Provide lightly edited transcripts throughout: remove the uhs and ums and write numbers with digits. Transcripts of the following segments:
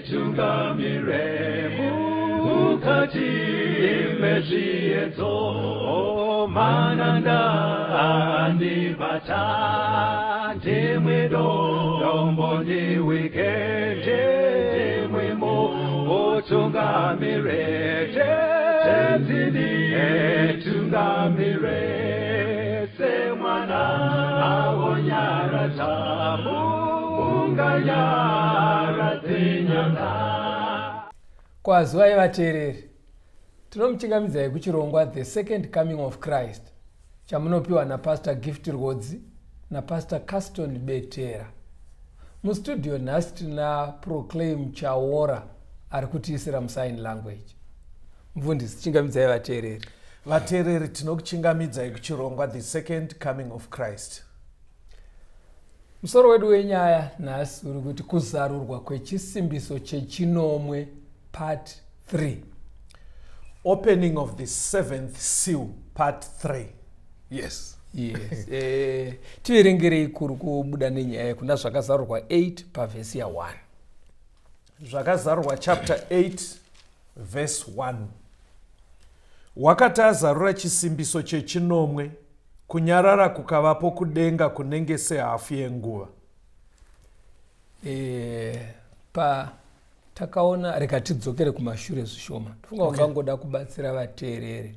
Tungamire mukati mezviedzo mananda andibata ndimwedo dombo ndiwikende ndimwemo otungamire tenzini tungamire semwana awonyaratamu Kwazwai vateereri, tinomuchingamidzai kuchirongwa The Second Coming of Christ chamunopiwa naPastor Gift Rodzi naPastor Caston Betera. Mustudio nhasi tina Proclaim Chaora ari kutiisira musign language. Mufundisi, chingamidzai vateereri. Vateereri, tinokuchingamidzai kuchirongwa The Second Coming of Christ. Musoro wedu wenyaya nhasi uri kuti kuzarurwa kwechisimbiso chechinomwe part 3. Opening of the seventh seal part 3. Yes. Tiverengerei kuri kubuda nenyaya kuna zvakazarurwa 8 pavhesi ya1. Zvakazarurwa chapter 8 verse 1. Wakati azarura chisimbiso chechinomwe, kunyarara kukavapo kudenga kunenge sehafu yenguva. Takaona reka tidzokere kumashure zvishoma. Tofunga ungangoda kubatsira vateereri.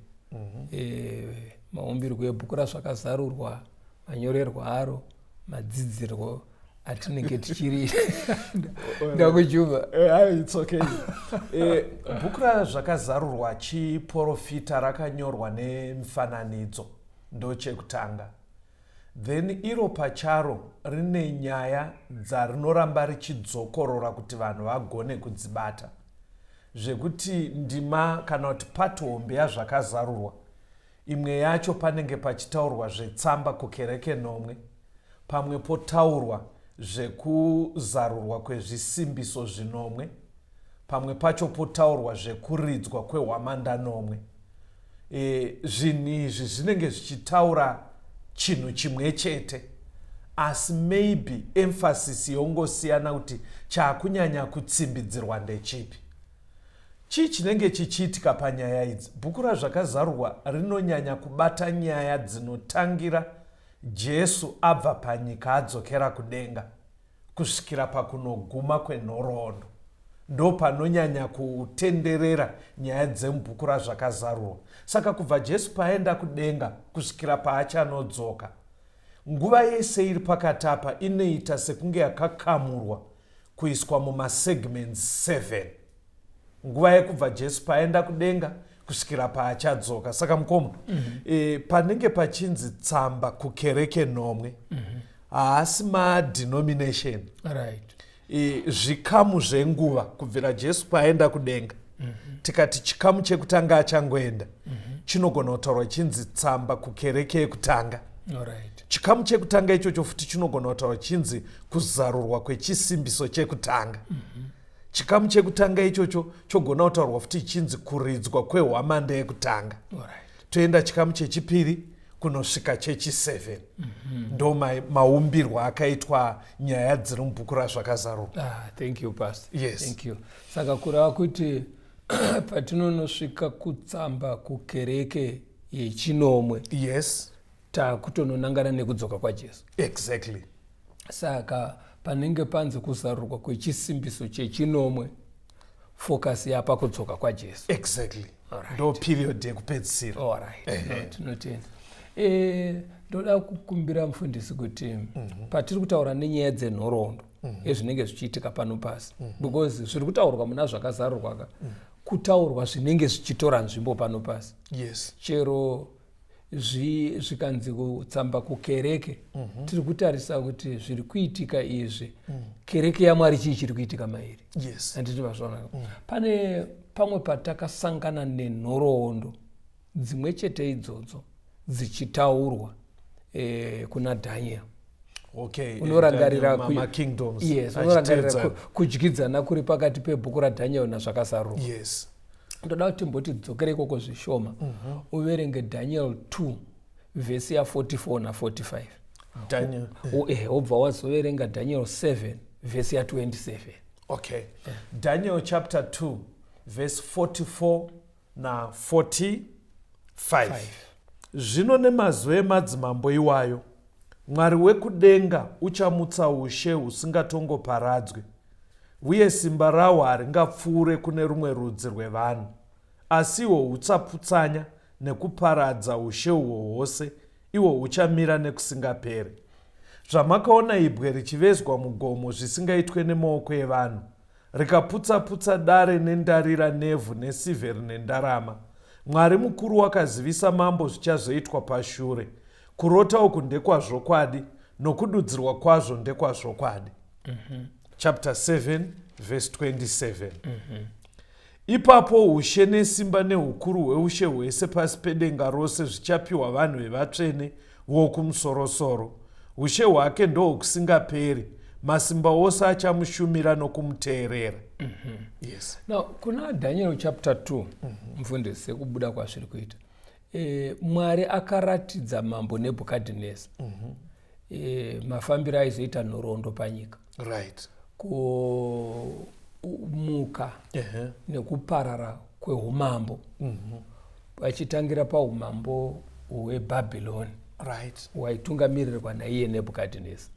Maumbirwo ebhuku razvakazarurwa, manyorerwo aro, madzidzirwo atinenge tichiri ndakujuva. It's okay. Bhuku razvakazarurwa chiprofita rakanyorwa nemifananidzo. Ndo chekutanga. Then iro pacharo rine nyaya dzarinoramba richidzokorora kuti vanhu vagone kudzibata. Zvekuti ndima kana kuti patombe yazvakazarurwa. Imwe yacho panenge pachitaurwa zvetsamba kukereke nomwe. Pamwe potaurwa zvekuzarurwa kwezvisimbiso zvinomwe. Pamwe pacho potaurwa zvekuridzwa kwehwamanda nomwe. Zvinhu izvi zvinenge zvichitaura chinhu chimwe chete, asi maybe emphasis yongosiyana kuti chaakunyanya kutsimbidzirwa ndechipi. Chii chinenge chichiitika panyaya idzi? Bhuku razvakazarurwa rinonyanya kubata nyaya dzinotangira Jesu abva panyika adzokera kudenga kusvikira pakunoguma kwenhoroondo. Ndo panonyanya kutenderera nyaya dzemubhuku razvakazarurwa. Saka kubva Jesu paenda kudenga kusvikira paachanodzoka, nguva yese iri pakati apa inoita sekunge yakakamurwa kuiswa mumasegments 7. Nguva yekubva Jesu paenda kudenga kusvikira paachadzoka. Saka mukoma, panenge pachinzi tsamba kukereke nomwe, haasi madenomination. Right. Zvikamu zvenguva kubvira Jesu paenda kudenga. Tikati chikamu chekutanga achangoenda, chinogona kutaurwa chinzi tsamba kukereke yekutanga. Alright. Chikamu chekutanga ichocho futi chinogona kutaurwa chinzi kuzarurwa kwechisimbiso chekutanga. Chikamu chekutanga ichocho chogona kutaurwa futi chinzi kuridzwa kwehwamanda yekutanga. Toenda chikamu chechipiri kunosvika chechi7. Ndo maumbirwo akaitwa nyaya dziri mubhuku razvakazarurwa. Thank you, Pastor. Yes. Thank you. Saka kurava kuti patinonosvika kutsamba kukereke yechinomwe. Yes. Takutononangana nekudzoka kwaJesu. Exactly. Saka panenge panze kuzarurwa kwechisimbiso chechinomwe, focus yapa kudzoka kwaJesu. Exactly. Ndo period yekupedzisira. Alright. Tinotenda. Ndoda kukumbira mufundisi kuti patiri kutaura nenyaya dzenhoroondo ezvinenge zvichiitika pano pasi, because zviri kutaurwa muna zvakazarurwa kutaurwa zvinenge zvichitora nzvimbo pano pasi. Yes. Chero zvikanzi kutsamba kukereke, tiri kutarisa kuti zviri kuitika izvi kereke yaMwari chii chiri kuitika mairi. Yes. Handiti vazvaona. Pane pamwe patakasangana nenhoroondo dzimwe chete idzodzo dzichitaurwa kuna Daniel. Okay. Unorangarira kingdoms. Yes, unorangarira kudyidzana kuri pakati pebhuku raDaniel nazvakazarurwa. Yes. Ndoda kuti mboti dzokere ikoko zvishoma. Uverenge Daniel 2 vhesi ya 44 na 45. Daniel. Obva wazoverenga Daniel 7 vhesi ya27. Okay. Daniel chapter 2 verse 44 na 45. Zvino nemazwi emadzimambo iwayo, Mwari wekudenga uchamutsa ushe husingatongoparadzwi, uye simba rahwo haringapfuure kune rumwe rudzi rwevanhu, asiwo huchaputsanya nekuparadza ushe uhwo hwose, ihwo huchamira nekusingaperi. Zvamakaona ibwe richivezwa mugomo zvisingaitwe nemaoko evanhu, rikaputsa-putsa dare nendarira, nevhu nesivheri nendarama, Mwari mukuru wakazivisa mambo zvichazoitwa pashure. Kurota uku ndekwazvokwadi, nokududzirwa kwazvo ndekwazvokwadi. Chapter 7 verse 27. Ipapo ushe nesimba neukuru hweushe hwese pasi pedenga rose zvichapiwa vanhu vevatsvene vokumusoro-soro. Ushe hwake ndohwokusingaperi, masimba ose achamushumira nokumuteerera. Yes. Now, kuna Daniel chapter 2, mfundisi sekubuda kwazviri kuita. Mwari akaratidza mambo Nebhukadhineza mafambiro aizoita nhoroondo panyika. Right. Kumuka nekuparara kweumambo. Achitangira paumambo hweBhabhironi. Right. Waitungamirirwa naiye Nebhukadhineza.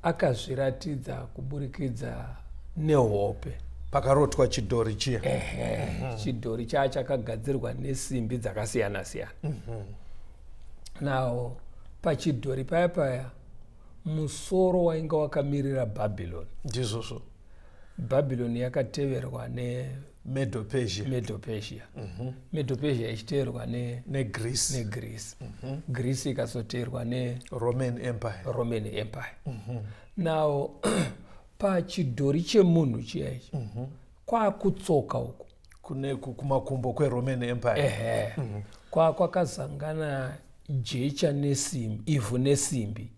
Akazviratidza kuburikidza nehope. Pakarotwa chidhori chiya. Chidhori chakagadzirwa nesimbi dzakasiyana-siyana. Nawo pachidhori paya musoro wainga wakamirira Bhabhironi. Ndizvozvo. Bhabhironi yakateverwa Medo-Persia. Medo-Persia ichiteverwa neGreece. Greece ikazoteverwa Roman Empire. Nawo pachidhori chemunhu chiyaichi kwakutsoka uku kumakumbo kweRoman Empire. Kwakazangana jecha nesimbi, ivhu nesimbi.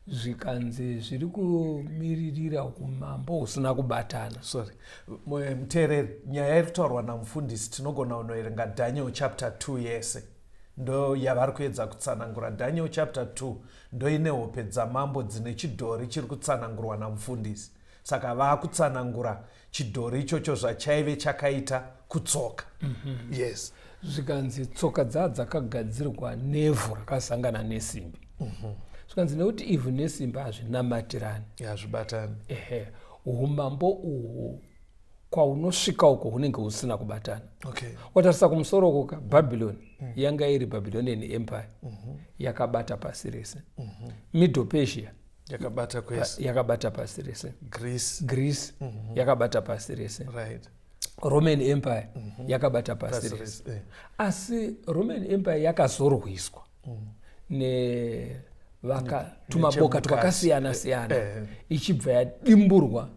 Zvikanzi zviri kumiririra umambo husina kubatana. Muteereri, nyaya iri kutaurwa namufundisi tinogona kunoerenga Daniel chapter 2 yese. Ndo yavari kuedza kutsanangura. Daniel chapter 2 ndo ine hope dzamambo dzine chidhori chiri kutsanangurwa namufundisi. Saka vaakutsanangura chidhori ichocho zvachaive chakaita kutsoka. Yes. Zvikanzi tsoka dzakagadzirwa nevhu rakasangana nesimbi. Zvikanzi nekuti ivhu nesimbi hazvinamatirani. Hazvibatani. Umambo uhwu kwaunosvika uko hunenge husina kubatana. Watarisa kumusoro uko Bhabhironi yanga iri Babylonian Empire yakabata pasi rese. Medo-Persia yakabata pasi rese. Greece yakabata pasi rese. Roman Empire yakabata pasi rese. Asi Roman Empire yakazorwiswa tumabhoka twakasiyana-siyana ichibva yadimburwa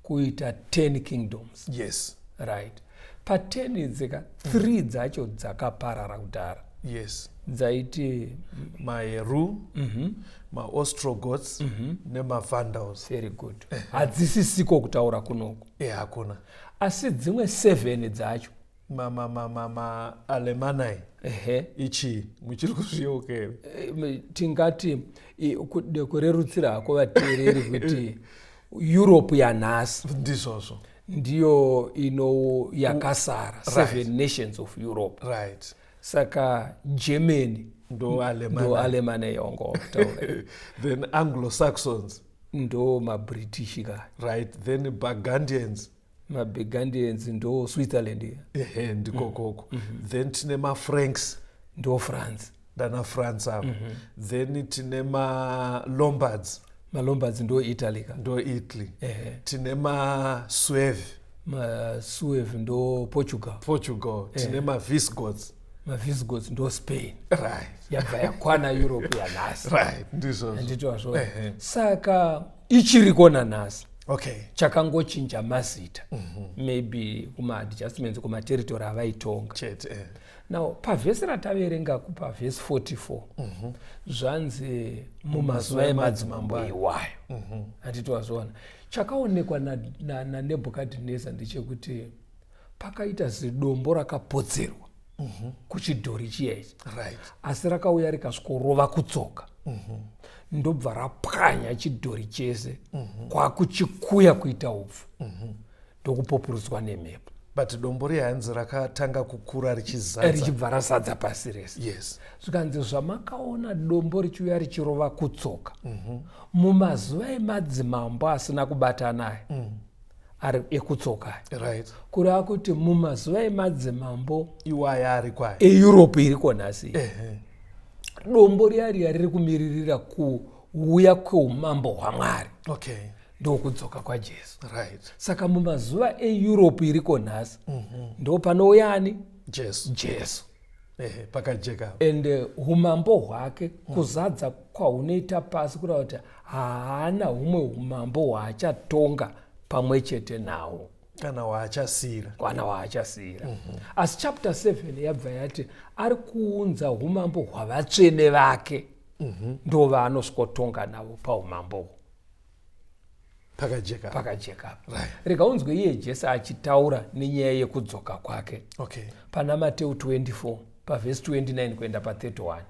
kuita 10 kingdoms. Yes. Right. Pa10 dzika 3 dzacho dzakaparara kudhara. Yes. Dzaiti maEru, maOstrogoths nemaVandals. Very good. Hadzisisiko kutaura kunoku. Hakuna. Asi dzimwe 7 dzacho Alemanai. Ichi muchiri kuzviokera. Tingati kurerutsira hako vateereri kuti Europe yanhasi ndizvozvo ndiyo yakasara 7 nations of Europe. Right. Saka Germany ndo Alemania yongo kutaura. Then Anglo-Saxons ndo maBritish ka. Right. Then Burgundians. maBurgundians ndo Switzerland. Ndiko koko. Then tine maFranks ndo France. Dana France hapo. Then tine maLombards. maLombards ndo Italy ka. Ndo Italy. Tine maSuevi. maSuevi ndo Portugal. Tine maVisigoths. maVisigoths ndo Spain. Right. Yabva yakwana Europe yanhasi. Right. Ndizvo. Nditozvo. Saka ichiriko nanhasi. Okay. Chakangochinja mazita. Maybe kuma-adjustments kuma-territory avaitonga. Now, pavhesi rataverenga pavhesi 44 zvanzi mumazuva emadzimambo iwayo. Handitowazvoona. Chakaonekwa naNebhukadhineza ndechekuti pakaita zidombo rakapodzerwa kuchidhori chiyechi, Right. asi rakauya rikasvikorova kutsoka, ndobva rapwanya chidhori chese kwakuchikuya kuita upfu, ndokupopurutswa nemhepo, But dombo rihanzi rakatanga kukura richizadza. richibva razadza pasi rese. Yes. Zvikanzi zvamakaona dombo richiuya richirova kutsoka mumazuva emadzimambo asina kubatanayo ari ekutsoka, Right. kureva kuti mumazuva emadzimambo Iwaya ari kwayo. eeurope iriko nhasi, Ehe. dombo riya riri kumiririra kuuya kweumambo hwaMwari, Okay. ndokudzoka kwaJesu. Right. Saka mumazuva eeurope iriko nhasi ndo panouyani Jesu. Jesu, Ehe. Pakajeka. ende umambo hwake kuzadza kwahunoita pasi kureva kuti haana humwe umambo hwaachatonga pamwe chete nawo Kana waachasira. kana waachasiyira. Asi chapter 7 yabva yati ari kuunza umambo hwavatsvene vake ndo vaanosvikotonga navo paumambo Pakajeka. pakajeka. Right. Rega unzwe iye Jesu achitaura nenyaya yekudzoka kwake Okay. pana Mateo 24 pavhesi 29 kuenda pa31.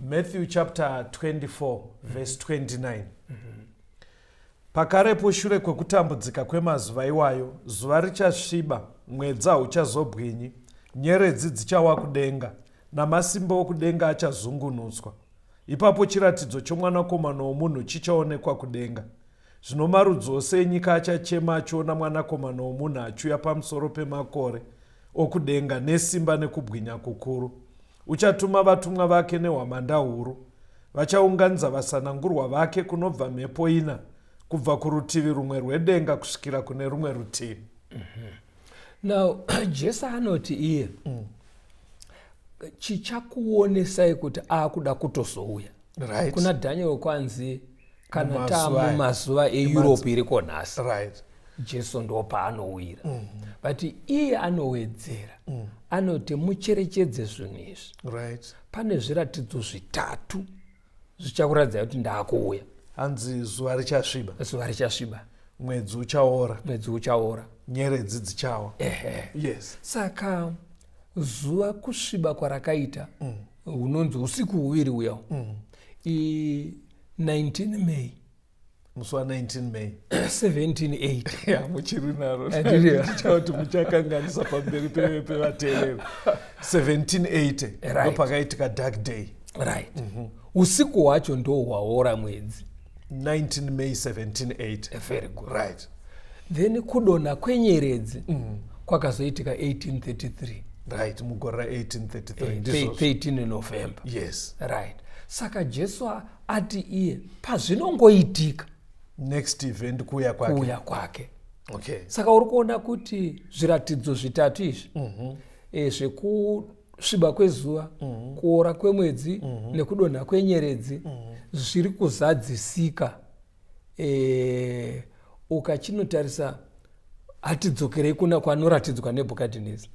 Matthew chapter 24 verse 29. Pakarepo shure kwekutambudzika kwemazuva iwayo, zuva richasviba, mwedzi hauchazobwinyi, nyeredzi dzichawa kudenga, namasimba okudenga achazungunutswa. Ipapo chiratidzo chomwanakomana womunhu chichaonekwa kudenga. Zvino marudzi ose enyika achachema achiona mwanakomana womunhu achiuya pamusoro pemakore okudenga nesimba nekubwinya kukuru. Uchatuma vatumwa vake nehwamanda huru. Vachaunganidza vasanangurwa vake kunobva mhepo ina, kubva kurutivi rumwe rwedenga kusvikira kune rumwe rutivi. Now Jesu anoti iye chichakuonesai kuti akuda kutozouya. Right. Kuna Daniel kwanzi kana Mumazuva aya. tamumazuva eeurope iriko nhasi, Right. Jesu ndo paanouyira, but iye anowedzera, anoti mucherechedze zvinhu izvi. Right. Pane zviratidzo zvitatu zvichakuratidza kuti ndaakuuya. Hanzi zuva richasviba, Zuva richasviba, mwedzi uchaora, mwedzi uchaora. nyeredzi dzichawa. Ehe. Yes. Saka zuva kusviba kwarakaita unonzi usiku huviri uya 19 May Musi wa 19 May. 1780. Ya, muchiri naro. Andiriyo. Ndichauti muchakanganisa pamberi pevateereri. 1780. Right. Ndopakaitika dark day. Right. Usiku hwacho ndo hwaora mwedzi. 19 May 1780. Very good. Right. Then kudonha kwenyeredzi kwakazoitika 1833. Right. Mugore ra 1833. Ndizvo. 13 November. Yes. Right. Saka Jesu ati iye pazvinongoitika Next event kuuya kwake. kuuya kwake. Okay. Saka uri kuona kuti zviratidzo zvitatu izvi zvekusviba kwezuva, kuora kwemwedzi nekudonha kwenyeredzi zviri kuzadzisika. Ukachinotarisa hatidzokerei kuna kwanoratidzwa neBhukadhineza,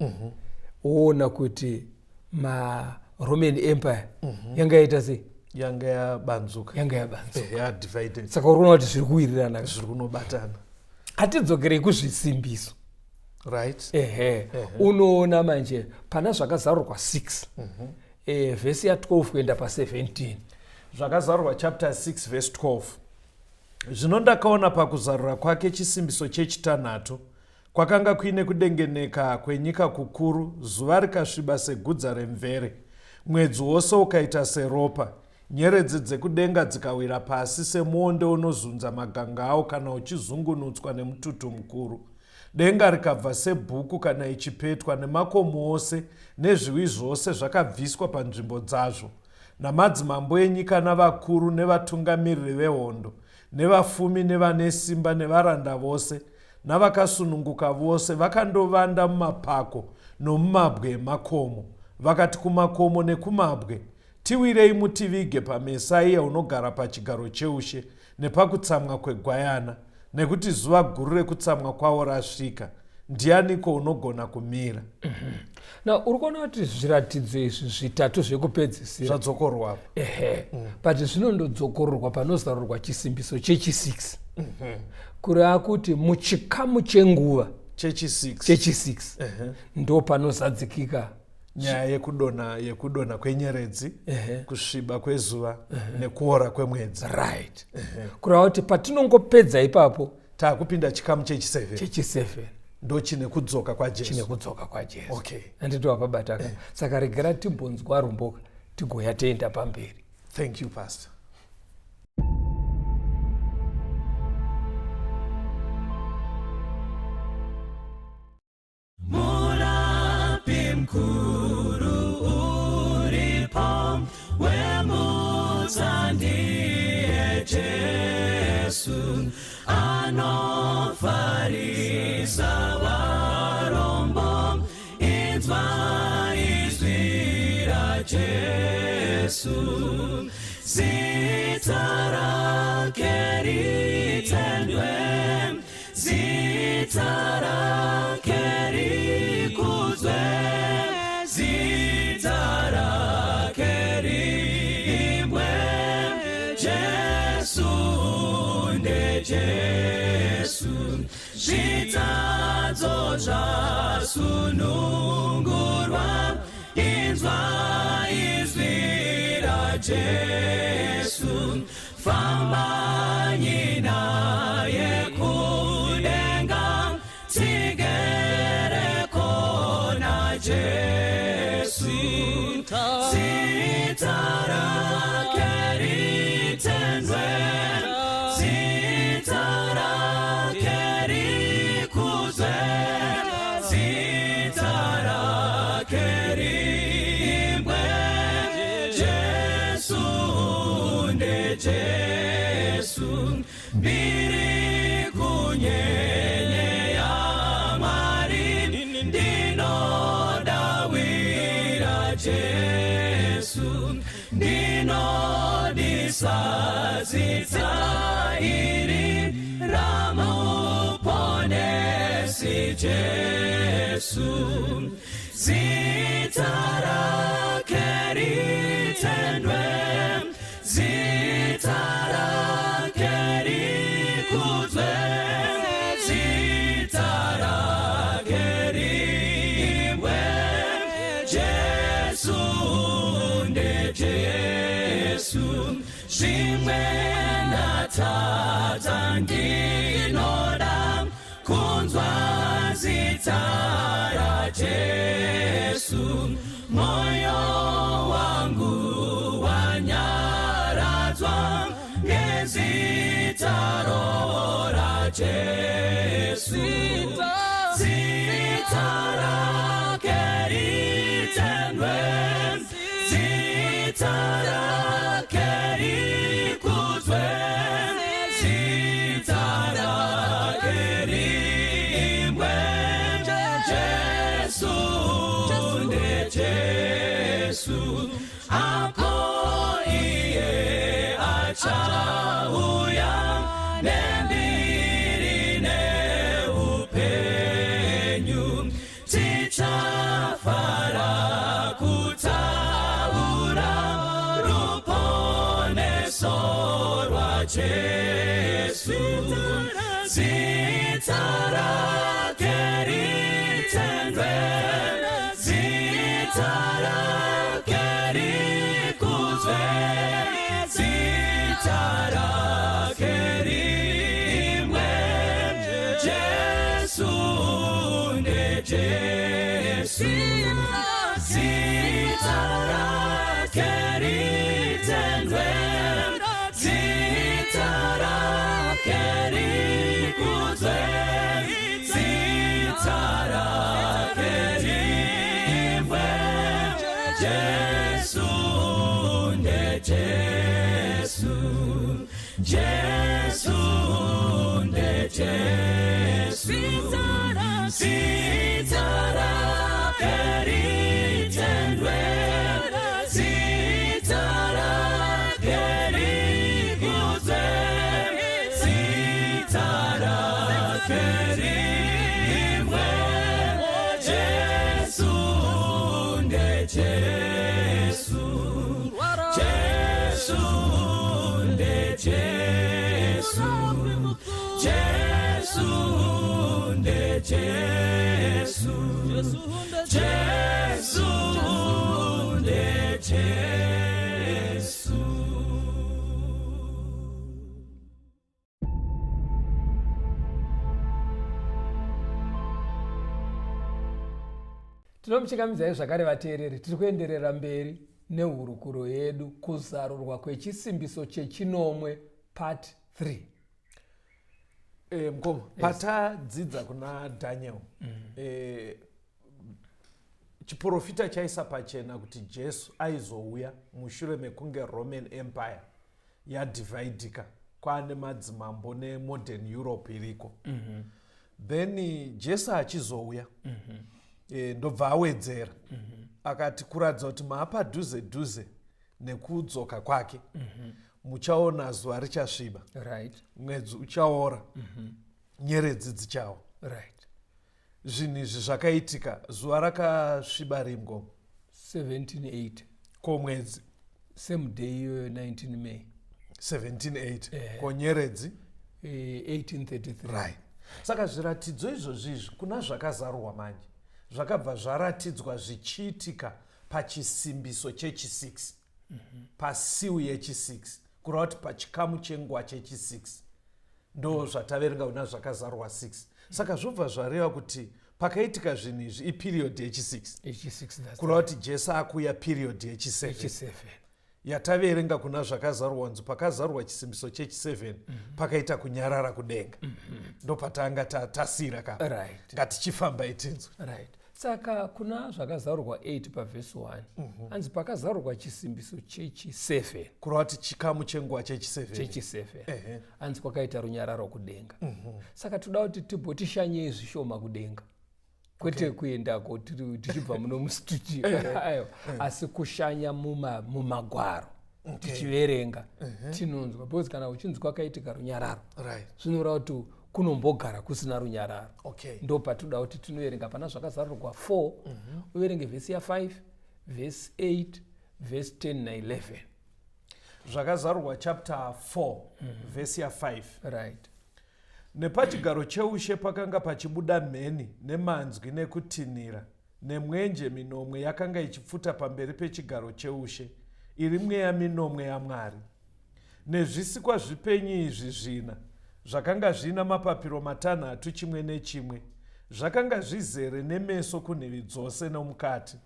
woona kuti maRoman Empire yanga yaita sei, Yanga yabanzuka. yanga yabanza. Yadivided. Saka uri kuona kuti zviri kuwirirana, Zviri kunobatana. hatidzokerei kuzvisimbiso. Right. Ehe. Unoona manje pana zvakazarurwa 6 vhesi ya12 kuenda pa17. Zvakazarurwa chapter 6 verse 12. Zvino ndakaona pakuzarura kwake chisimbiso chechitanhatu, kwakanga kuine kudengeneka kwenyika kukuru, zuva rikasviba segudza remvere, mwedzi wose ukaita seropa, nyeredzi dzekudenga dzikawira pasi semuonde unozunza maganga awo kana uchizungunutswa nemututu mukuru. Denga rikabva sebhuku kana ichipetwa, nemakomo ose nezviwi zvose zvakabviswa panzvimbo dzazvo, namadzimambo enyika navakuru nevatungamiriri vehondo nevafumi nevane simba nevaranda vose navakasununguka vose vakandovanda mumapako nomumabwe emakomo. Vakati kumakomo nekumabwe, tiwirei mutivige paMesaya unogara pachigaro cheushe nepakutsamwa kwegwayana, nekuti zuva guru rekutsamwa kwawo rasvika. Ndianiko unogona kumira? Na uri kuona kuti zviratidzo izvi zvitatu zvekupedzisira Zvadzokorwapo. but zvinondodzokororwa panozarurwa chisimbiso chechi6 kureva kuti muchikamu chenguva Chechi 6. chechi6 ndo panozadzikika nyaya yekudonha kwenyeredzi, kusviba kwezuva nekuora kwemwedzi. Right. Kureva kuti patinongopedza ipapo taakupinda chikamu chechi7. Chechi7 ndo chine kudzoka kwaJesu. Okay. Anditi wapabata. Saka regera timbonzwa rumboka tigoya teenda pamberi. Thank you, Pastor. Murapi mkuru uripo wemutsandie Jesu anofarisa varombo inzwa izwi ra Jesu zita rake ritendwe zita rake rikudzwe zita rake riimbwe Jesu nde Jesu zvitadzo zvasunungurwa inzwa izwi ra Jesu fambanyi naye kudenga tigereko na Jesu zita rake ritendwe zita rake rikudzwe zita rake riimbwe Jesu nde Jesu mbiri kunyenye ya Mari ndinodawira Jesu ndinodisa zita iri ramuponesi Jesu zita rake ritendwe zita rake rikudzwe zita rake riimbwe Jesu nde Jesu zvimwe ndatadza ndinoda kunzwa zita ra Jesu moyo wangu wanyaradzwa ngezita ra Jesu zita rake ritendwe zita rake rikudzwe zita rake riimbwe Jesu nde Jesu ako iye achauya nembiri neupenyu tichafara kutaura ruponeso rwa Jesu zita rake ritendwe zita rake rikudzwe zita rake riimbwe Jesu nde Jesu zita rake ritendwe zita rake rikudzwe zita rake riimbwe Jesu nde Jesu Jesu nde Jesu zita rake ritendwe zita rake rikudzwe zita rake riimbwe Jesu nde Jesu Jesu nde Jesu Jesu nde Jesu Jesu Jesu. Tinomuchingamidzai zvakare vateereri, tiri kuenderera mberi nehurukuro yedu kuzarurwa kwechisimbiso chechinomwe part 3. Mukoma, patadzidza kuna Daniel, chiprofita chaisa pachena kuti Jesu aizouya mushure mekunge Roman Empire yadhivaidika kwaane madzimambo nemodern Europe iriko. Then Jesu achizouya ndobva awedzera akati kuratidza kuti maapadhuze dhuze nekudzoka kwake muchaona zuva richasviba, mwedzi uchaora, nyeredzi dzichawa. Zvinhu izvi zvakaitika zuva rakasviba rimgo 1780 ko mwedzi same day iyoyo 19 May 1780 ko nyeredzi 1833. Saka zviratidzo izvozvizvi kuna zvakazarurwa manje zvakabva zvaratidzwa zvichiitika pachisimbiso chechi6 pasiu yechi6 kureva kuti pachikamu chenguva chechi6 ndo zvataverenga kuna zvakazarurwa 6. Saka zvobva zvareva kuti pakaitika zvinhu izvi iperiod yechi6 kureva kuti Jesu akuya period yechi7 yataverenga kuna zvakazarurwa nzi pakazarurwa chisimbiso chechi7 pakaita kunyarara kudenga ndo patanga tasira ngatichifamba itinzwe. Saka kuna zvakazarurwa 8 pavhesi 1 anzi pakazarurwa chisimbiso chechi7 kureva kuti chikamu chenguva chechi7 anzi kwakaita runyararo kudenga. Saka toda kuti tibhotishanyei zvishoma kudenga, kwete kuendako tichibva muno mustudio asi kushanya mumagwaro tichiverenga tinonzwa, because kana uchinzi kwakaitika runyararo zvinoreva kuti kunombogara kusina runyararo. Ndo patoda kuti tinoverenga pana zvakazarurwa 4 uverenge vhesi ya5, vhesi 8, vhesi 10 na11. Zvakazarurwa chapter 4 vhesi ya5. Nepachigaro cheushe pakanga pachibuda mheni nemanzwi nekutinhira nemwenje minomwe yakanga ichipfuta pamberi pechigaro cheushe iri mweya minomwe yaMwari. Nezvisikwa zvipenyu izvi zvina zvakanga zvina mapapiro 6 chimwe nechimwe zvakanga zvizere nemeso kunhivi dzose nomukati.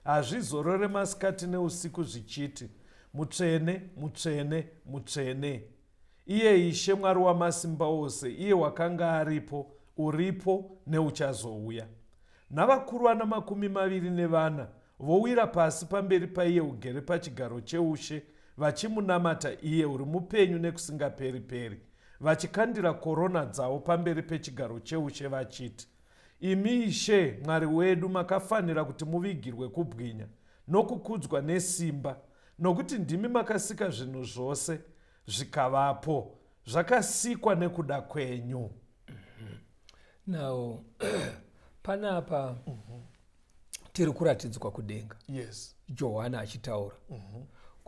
Hazvizorore masikati neusiku zvichiti, mutsvene, mutsvene, mutsvene, iye Ishe Mwari Wamasimba Ose, iye wakanga aripo, uripo neuchazouya. Navakuru vana 24 vowira pasi pamberi paiye ugere pachigaro cheushe vachimunamata iye uri mupenyu nekusingaperi-peri, vachikandira korona dzavo pamberi pechigaro cheushe vachiti, imi Ishe Mwari wedu makafanira kuti muvigirwe kubwinya nokukudzwa nesimba, nokuti ndimi makasika zvinhu zvose zvikavapo, zvakasikwa nekuda kwenyu. Now panapa tiri kuratidzwa kudenga. Johana achitaura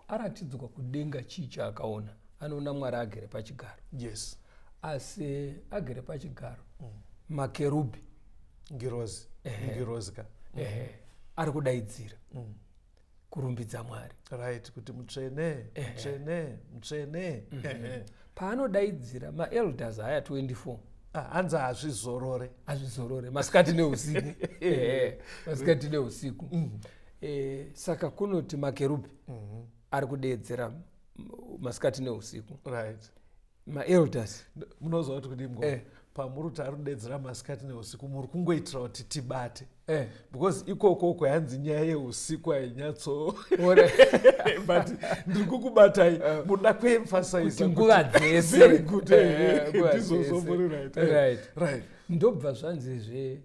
aratidzwa kudenga chii chaakaona? Anoona Mwari agere pachigaro. Asi agere pachigaro makerubhi ngirozi ari kudaidzira kurumbidza Mwari, kuti mutsvene, mutsvene, mutsvene. Paanodaidzira maelders aya 24 hanzi hazvizorore masikati neusiku masikati neusiku. Saka kunoti makerubhi ari kudeedzera masikati neusiku. Maelders munozva kuti kudii pamuri kuti ari kudedzera masikati neusiku muri kungoitira kuti tibate, because ikoko kwehanzi nyaya yeusiku hainyatso but ndiri kukubatai muda kuemphasize nguva dzese ndizozomuri ndobva zvanzizve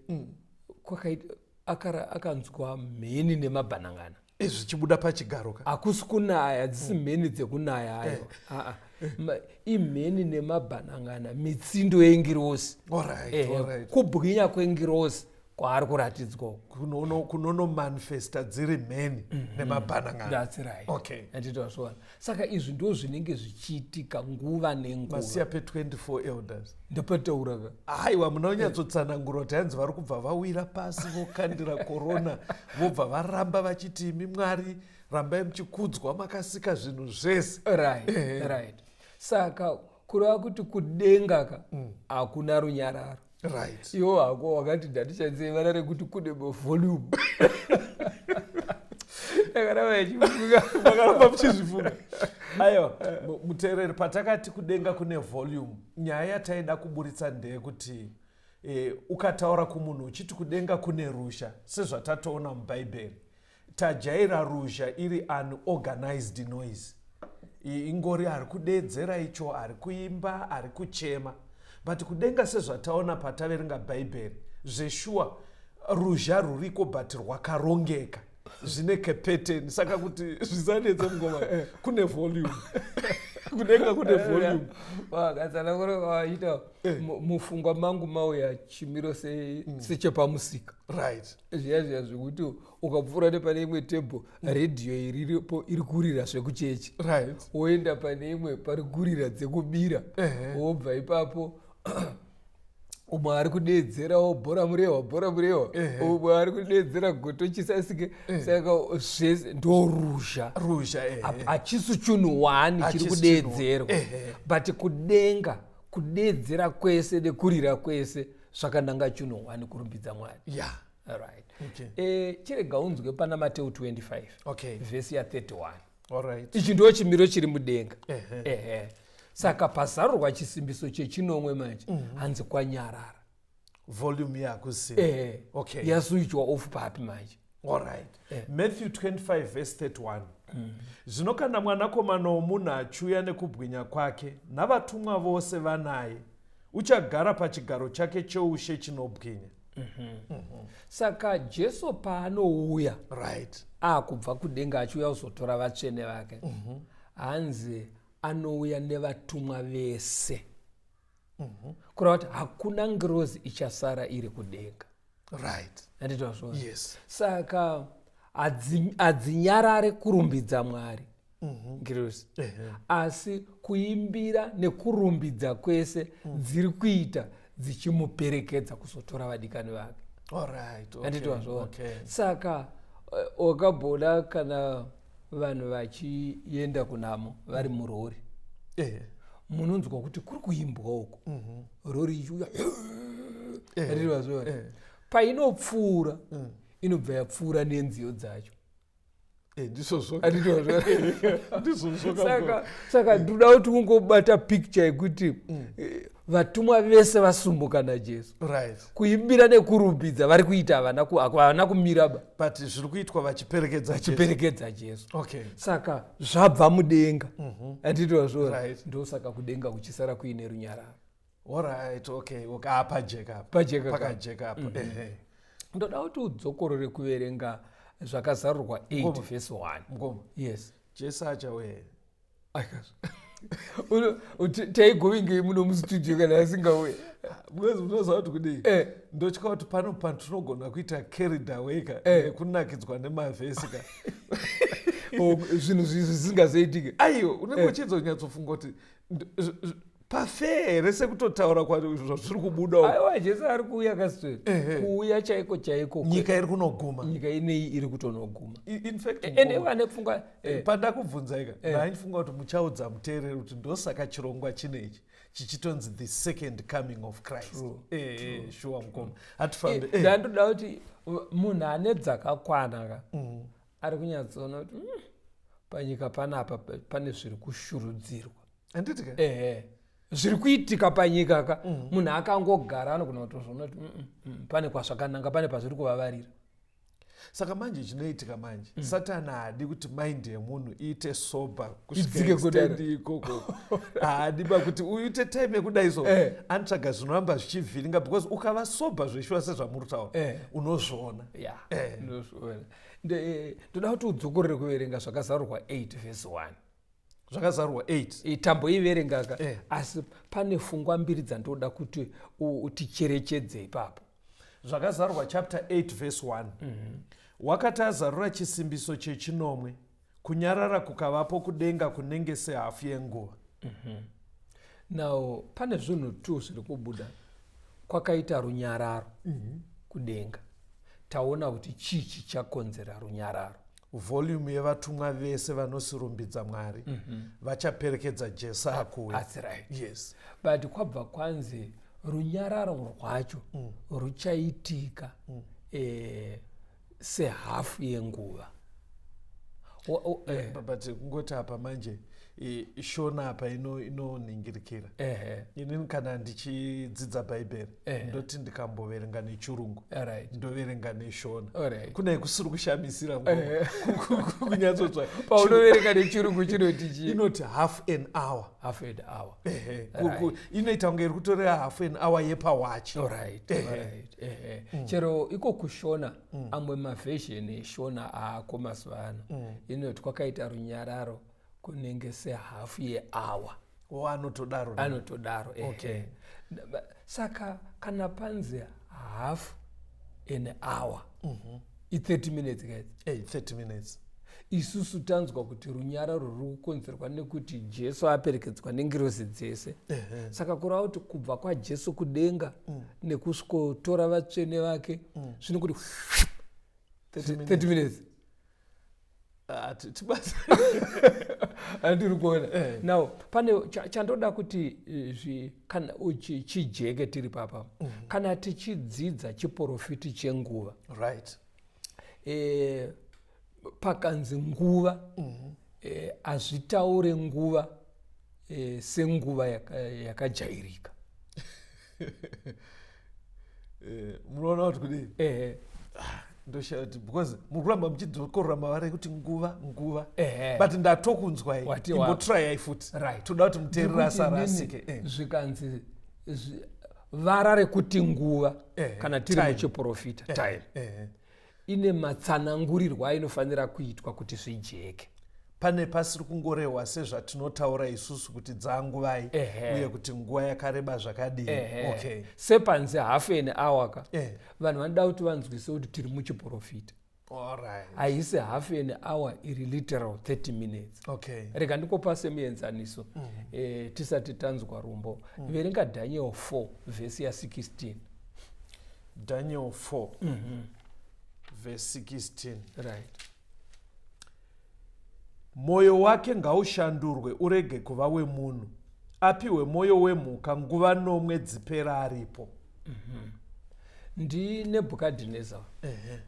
akanzwa mheni nemabhanangana zvichibuda pachigaro hakusi kunaya, dzisi mheni dzekunaya ayo imheni nemabhanangana, mitsindo yengirosi, kubwinya kwengirosi kwaari kuratidzwa kunonomanifesta dziri mheni nemabhanangana. Anditozvona. Saka izvi ndo zvinenge zvichiitika nguva nenguva. Masiya pe24 elders ndopatauraka aiwa muna unyatsotsanangura kuti hanzi vari kubva vawira pasi vokandira korona vobva varamba vachiti imi Mwari rambai muchikudzwa makasika zvinhu zvese. Right. Saka kureva kuti kudengaka hakuna runyararo. Right. Iwo hako wakati ndatishandise vana rekuti kune volume. Makaramba muchizvifunga. Aiwa, muteereri, patakati kudenga kune volume, nyaya yataida kuburitsa ndeyekuti ukataura kumunhu uchiti kudenga kune rusha, sezvatatoona mubhaibheri, tajaira rusha iri unorganized noise. Ingori ari kudeedzera icho, ari kuimba, ari kuchema. But kudenga sezvataona pataverenga bhaibheri, zveshuwa ruzha ruriko but rwakarongeka. Zvine kepeteni, saka kuti zvisanetse mungoma kune volume. Kudenga kune volume. Wakazana kuri waita mufungwa mangu mauya chimiro sechepamusika. Right. Zviya zvekuti ukapfuura nepane imwe tebho redhiyo iripo iri kurira zvekuchechi. Right. Woenda pane imwe pari kurira dzekubira. Wobva ipapo umwe ari kudeedzera bhora murehwa umwe ari kudeedzera goto chisasike. Saka zvese ndorusha hachisi chinhu wani chiri kudeedzerwa. But kudeedzera kwese nekurira kwese zvakananga chinhu wani kurumbidza Mwari. Right. Chirega unzwe pana Mateo 25 vhesi ya 31. Ichi ndo chimiro chiri mudenga. Saka pazarurwa chisimbiso chechinomwe manje hanzi kwanyarara. Volume yakusi. Yasuichwa off papi manje. Matthew 25 verse 31. Zvino kana mwanakomana womunhu achiuya nekubwinya kwake navatumwa vose vanaye, uchagara pachigaro chake choushe chinobwinya. Saka Jesu paanouya akubva kudenga achiuya kuzotora vatsvene vake, hanzi anouya nevatumwa vese. Kureva kuti hakuna ngirozi ichasara iri kudenga. Saka hadzinyarare kurumbidza Mwari ngirozi, asi kuimbira nekurumbidza kwese dziri kuita dzichimuperekedza kuzotora vadikani vake. Saka wakabhoda kana vanhu vachienda kunamo vari murori, munonzwa kuti kuri kuimbwa uko, rori ichiuya painopfuura inobva yapfuura nenziyo dzacho. Saka ndoda kuti ungobata picture yekuti vatumwa vese vasumbuka naJesu. Kuimbira nekurumbidza vari kuita havana kumiraba, but zviri kuitwa vachiperekedza Jesu. Saka zvabva mudenga. Ndosaka kudenga kuchisara kuine runyararo. Pakajeka apa. Ndoda kuti udzokorore kuverenga zvakazarurwa 8 verse 1. Yes. Jesu achauya. Taigovingei muno mustudio kana asingauye. Munoziva kuti kudii? Ndotya kuti pano patinogona kuita carried away nekunakidzwa nemavhesi ka. Zvinhu zvisingazoitike. Aiyo, unenge uchizonyatsofunga kuti pafere sekutotaura zviri kubuda. Aiwa, Jesu ari kuuya kaswera. Kuuya chaiko. Nyika iri kunoguma. Nyika ineyi iri kutonoguma. In fact, ende vane pfungwa pandakubvunzaika ndaindifunga kuti muchaudza muteereri kuti ndosaka chirongwa chinechi chichitonzi the second coming of Christ. Shuwa mukoma. Hatifambe. Ndandoda kuti munhu ane dzakakwana ari kunyatsoona kuti panyika panapa pane zviri kushurudzirwa. Anditika? Zviri kuitika panyika ka munhu akangogara anogona kutozoona kuti pane kwazvakananga, pane pazviri kuvavarira. Saka manje chinoitika manje, Satani haadi kuti mind yemunhu iite sober kusvika extend ikoko. Haadi kuti uite time yekudai so anotsvaga zvinoramba zvichivhiringa, because ukava sober zveshuwa sezvamuritaura unozviona. Ndoda kuti udzokorere kuverenga zvakazarurwa 8 verse 1. Zvakazarurwa 8. Tamboiverengaka, asi pane pfungwa mbiri dzandoda kuti uticherechedze ipapo. Zvakazarurwa chapter 8 verse 1. Wakati azarura chisimbiso chechinomwe, kunyarara kukavapo kudenga kunenge sehafu yenguva. Now pane zvinhu 2 zviri kubuda. Kwakaita runyararo kudenga. Taona kuti chichi chakonzera runyararo. volume yevatumwa vese vanosirumbidza Mwari vachaperekedza Jesu akuwe. That's right. Yes. But kwabva kwanzi runyararo rwacho ruchaitika sehafu yenguva. But kungoti apa manje Shona apa inoningirikira. Inini kana ndichidzidza Bhaibheri ndoti ndikamboverenga nechirungu ndoverenga neshona. Kuna kusiri kushamisira kunyatsotsva. Paunoverenga nechirungu chinoti chii? Inoti half an hour. Half an hour. Inoita kunge iri kutorera half an hour yepawachi. Alright. Chero iko kushona amwe mavhesheni eshona aako mazuva ano inoti kwakaita runyararo kunenge sehafu yehour. Anotodaro. Okay. Saka kana panzi half an hour i30 minutes guys. 30 minutes. Isusu tanzwa kuti runyararo ruri kukonzerwa nekuti Jesu aperekedzwa nengirozi dzese. Saka kurava kuti kubva kwaJesu kudenga nekusikotora vatsvene vake zvinokuti 30 minutes. Andiri kuona. Now pane chandoda kuti kana chijeke tiri papa kana tichidzidza chiprofiti chenguva. Right. Pakanzi nguva hazvitaure nguva senguva yakajairika. Munoona kuti kudii? Ndoshati because mukuramba muchidzokorora mavari kuti nguva but ndatokunzwai imbotry futi toda kuti muteerera asarasike. Zvikanzi vara rekuti nguva kana tiri muchiprofita time ine matsanangurirwo ainofanira kuitwa kuti zvijeke. Pane pasiri kungorehwa sezvatinotaura isusu kuti dzanguvai uye kuti nguva yakareba zvakadini. Okay. Sepanzi half an hour ka vanhu vanoda kuti vanzwise kuti tiri muchiprofita. Alright. Haisi half an hour iri literal 30 minutes. Okay. Rega ndikopa semuenzaniso tisati tanzwa rumbo. Verenga Daniel 4 verse ya 16. Daniel 4 verse 16. Right. Moyo wake ngaushandurwe urege kuva wemunhu, apiwe moyo wemhuka nguva nomwe dzipera aripo. Ndi Nebukadnezar.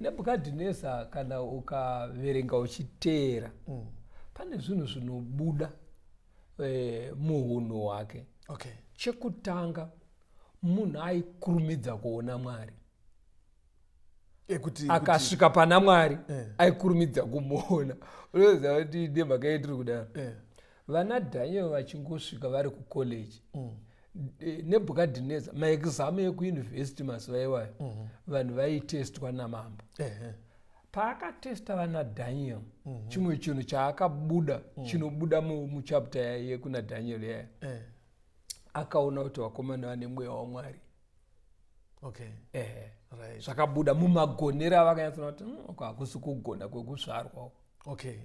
Nebukadnezar kana ukaverenga uchiteera pane zvinhu zvinobuda muhunhu hwake. Okay. Chekutanga munhu aikurumidza kuona Mwari. Akasvika pana Mwari aikurumidza kumuona. Unoziva kuti ndemhaka yetiri kudaro. Vana Daniel vachingosvika vari kucollege Nebukadnezar maexamu ekuyunivhesiti mazuva iwayo vanhu vaitestwa namambo. Paakatesta vana Daniel chimwe chinhu chaakabuda chinobuda muchapta yekuna Daniel yaya akaona kuti vakomana vane mweya waMwari. Okay. Right. Zvakabuda mumagonero avakanyatsoona kuti hakusi kugona kwekuzvarwa. Okay.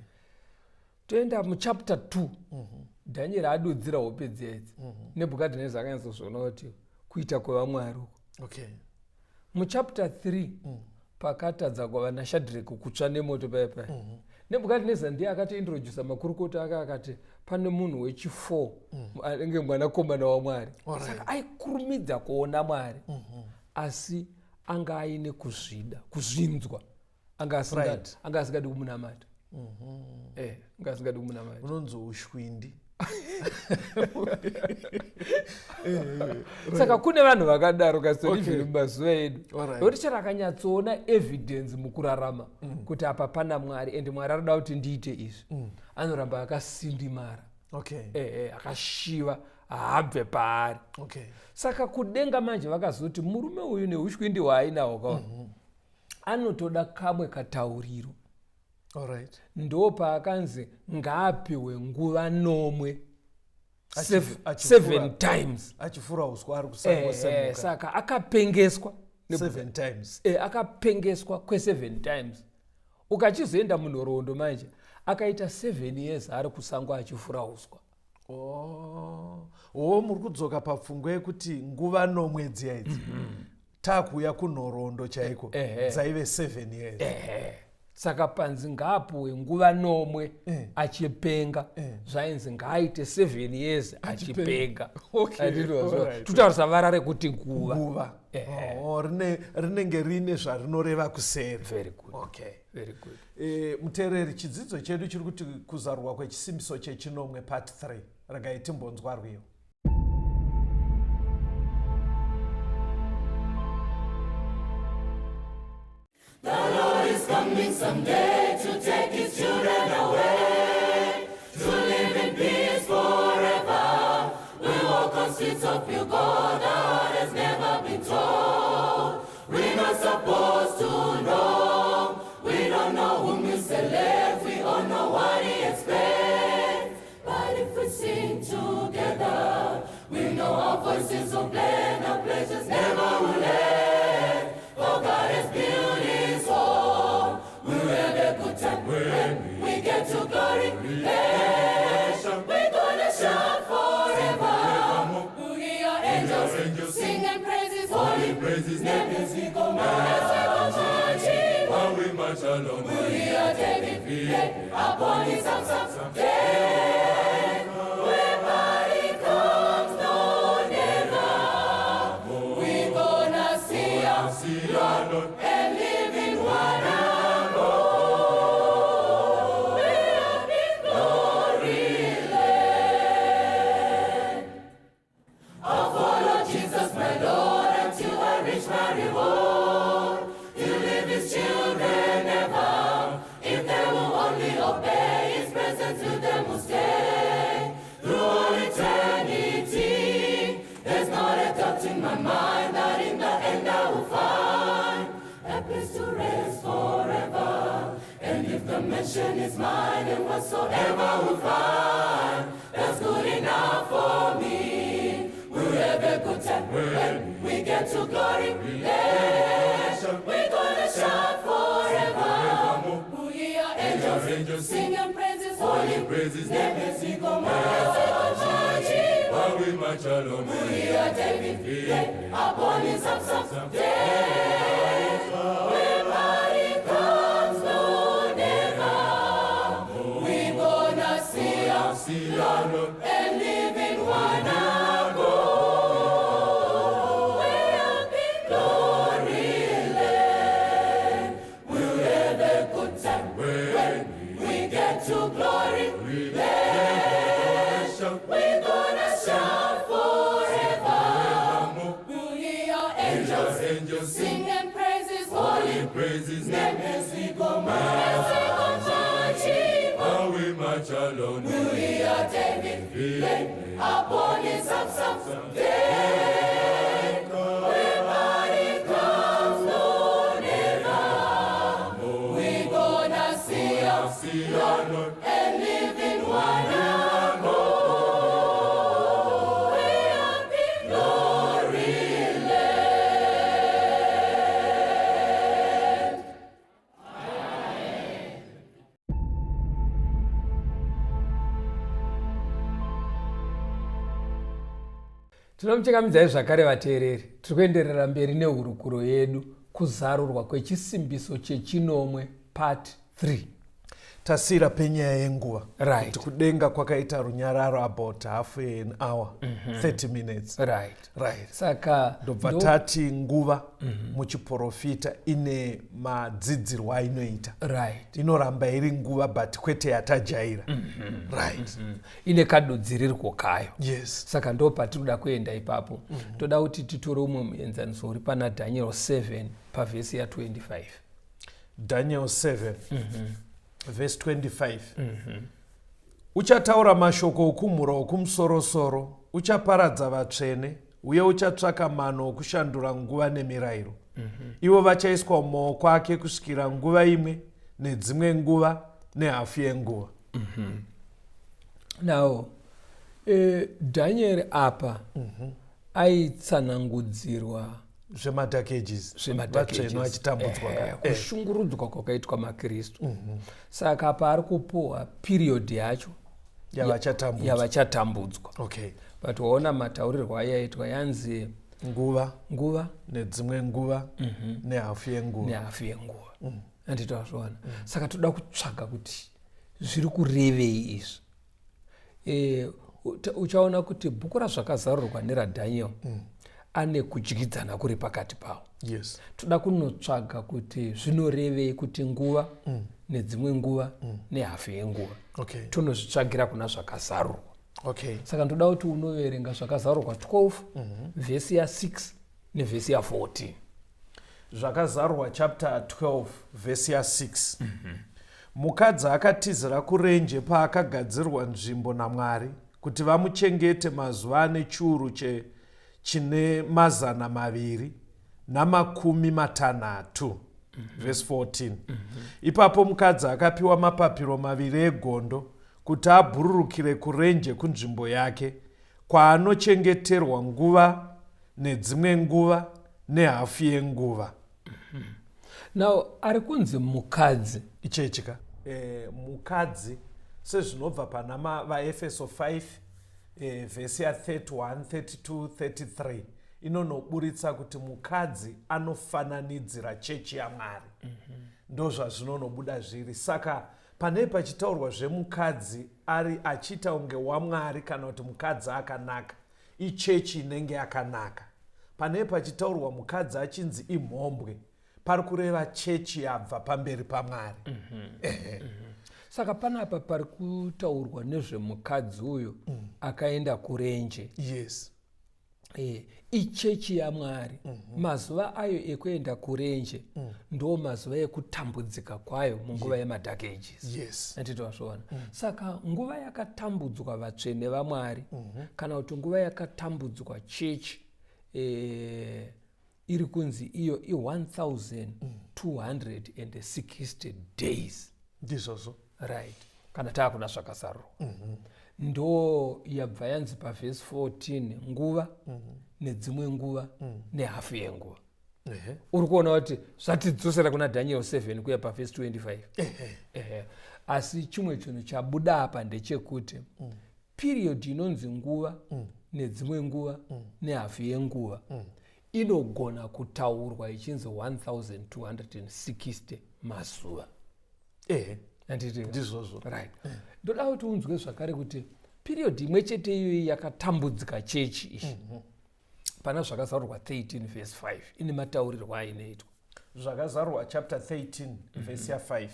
Toenda muchapter 2 Daniel adudzira hope dzedzi Nebukadnezar akanyatsozviona kuti kuita kwevamwari uko. Okay. Muchapter 3 pakatadza kwavana Shadrach kutsva nemoto paya Nebukadnezar ndiye akatointrodusa makurukota ake akati pane munhu wechi4 anenge mwanakomana waMwari. Saka aikurumidza kuona Mwari asi anga aine kuzvinzwa anga asingadi kumunamata. Anga asingadi kumunamata. Unonzo ushwindi. Saka kune vanhu vakadaro kasori zviri mumazuva edu nokuti chero akanyatsoona evidence mukurarama kuti apa pana Mwari ende Mwari arikuda kuti ndiite izvi anoramba akasindimara. Akashiva haabve paari. Saka kudenga manje vakazoti murume uyu neushwindi hwaainahwo anotoda kamwe katauriro. Ndo paakanzi ngaapiwe nguva nomwe 7 times achifura uswa ari kusamuka. Saka akapengeswa 7 times. Akapengeswa kwe7 times. Ukachizoenda munhoroondo manje akaita 7 years ari kusango achifura uswa. Muri kudzoka papfungwa yekuti nguva nomwe dziya idzi takuuya kunhoroondo chaiko dzaive 7 years. saka panzi ngaapuwe nguva nomwe achipenga zvainzi ngaaite 7 years achipenga. Tutarisa vara rekuti nguva rinenge rine zvarinoreva kuseri. Very good. Okay. Very good. Muteereri, chidzidzo chedu chiri kuti kuzarurwa kwechisimbiso chechinomwe part 3. Regai timbonzwa rwiyo. The Lord is coming someday to take his children away, to live in peace forever. We walk on streets of pure gold, our heart has never been told. We're not supposed to know. We don't know whom we select, we all know what he expects. But if we sing together, we know our voices will blend, our pleasures never will end. For God has built his home. We'll have a good time when we get to glory. We're gonna shout forever. We'll hear angels sing and praise his holy praises. As we go marching, while we march along, we'll hear David play upon his psalm day. Wherever he comes, no never. We're gonna see our Lord and live in one accord. We're up in glory land. I'll follow Jesus, my Lord, until I reach my reward. He'll live his children ever, if they will only obey. His presence with them will stay through all eternity. There's not a doubt in my mind that in the end I will find a place to rest forever. And if the mansion is mine, and whatsoever we'll find, that's good enough for me. We'll have a good time when we get to glory land. We're gonna shout forever. We'll hear angels sing and praises, holy praises. As we go marching, while we march along, we'll hear David play upon his psalm day. Wherever he comes, no never. We're gonna see our Lord and live in one accord. Way up in glory land. We'll have a good time when we get to glory land. We're gonna shout forever. We'll hear angels sing and praise his holy praises. As we go marching, while we march alone, we'll hear David play upon his psalm day. Wherever he comes, no never. We're gonna see our Lord and live in one accord. Way up in glory land. Tinomuchekamidzai zvakare vateereri. Tiri kuenderera mberi nehurukuro yedu kuzarurwa kwechisimbiso chechinomwe part 3. Tasira penyaya yenguva. Right. Kuti kudenga kwakaita runyararo about half an hour, 30 minutes. Right. Saka ndobva tati nguva muchiprofita ine madzidzirwo ainoita. Right. Inoramba iri nguva but kwete yatajaira. Right. Ine kadudzirirwo kayo. Yes. Saka ndo patiri kuda kuenda ipapo. Toda kuti titore umwe muenzaniso uri pana Daniel 7 pavhesi ya25. Daniel 7 verse 25. Uchataura mashoko okumhura okumusoro-soro, uchaparadza vatsvene, uye uchatsvaka mano okushandura nguva nemirayiro. Ivo vachaiswa mumaoko ake kusvikira nguva imwe nedzimwe nguva nehafu yenguva. Now, Daniel apa aitsanangudzirwa Dark Ages. Vatsvene vachitambudzwa kushungurudzwa kwakaitwa maKristu. Saka paari kupuhwa period yacho yavachatambudzwa. Okay. But waona mataurirwo ayaitwa yanzi nguva nedzimwe nguva nehafu yenguva. anditazvona saka toda kutsvaga kuti zviri kurevei izvi. Uchaona kuti bhuku razvakazarurwa neraDaniel ane kudyidzana kuri pakati pawo. Yes. Toda kunotsvaga kuti zvinorevei kuti nguva nedzimwe nguva nehafu yenguva. Okay. Tonozvitsvagira kuna zvakazarurwa. Okay. Saka ndoda kuti unoverenga zvakazarurwa 12 vhesi ya6 nevhesi ya14. Zvakazarurwa chapter 12 vhesi ya6. Mukadzi akatizira kurenje paakagadzirwa nzvimbo naMwari kuti vamuchengete mazuva ane chiuru chine 260. Verse 14. Ipapo mukadzi akapiwa mapapiro maviri egondo kuti abhururukire kurenje kunzvimbo yake kwaanochengeterwa nguva nedzimwe nguva nehafu yenguva. Now ari kunzi mukadzi ichechika mukadzi sezvinobva pana vaEfeso 5 vhesi ya 31, 32, 33 inonoburitsa kuti mukadzi anofananidzira chechi yaMwari. Ndo zvazvinonobuda zviri. Saka pane pachitaurwa zvemukadzi ari achiita unge waMwari kana kuti mukadzi akanaka, ichechi inenge yakanaka. Pane pachitaurwa mukadzi achinzi imhombwe, pari kureva chechi yabva pamberi paMwari. Saka panapa pari kutaurwa nezvemukadzi uyu akaenda kurenje. Yes. Ichechi yaMwari. Mazuva ayo ekuenda kurenje ndo mazuva ekutambudzika kwayo munguva yeMark Ages. Yes. Anditozvona. Saka nguva yakatambudzwa vatsvene vaMwari kana kuti nguva yakatambudzwa chechi iri kunzi iyo i1260 days. Ndizvozvo. Right. Kana taakuna zvakazarurwa. Ndo yabva yanzi pavhesi 14 nguva nedzimwe nguva nehafu yenguva. Uri kuona kuti zvatidzosera kuna Daniel 7 kuya pavhesi 25. Asi chimwe chinhu chabuda apa ndechekuti period inonzi nguva nedzimwe nguva nehafu yenguva inogona kutaurwa ichinzi 1260 mazuva. Ndizvozvo. Right. Ndoda kuti unzwe zvakare kuti period imwe chete iyoyi yakatambudzika chechi ichi. Pana zvakazarurwa 13 vhesi 5 ine mataurirwo ainoitwa. Zvakazarurwa chapter 13 vhesi ya 5.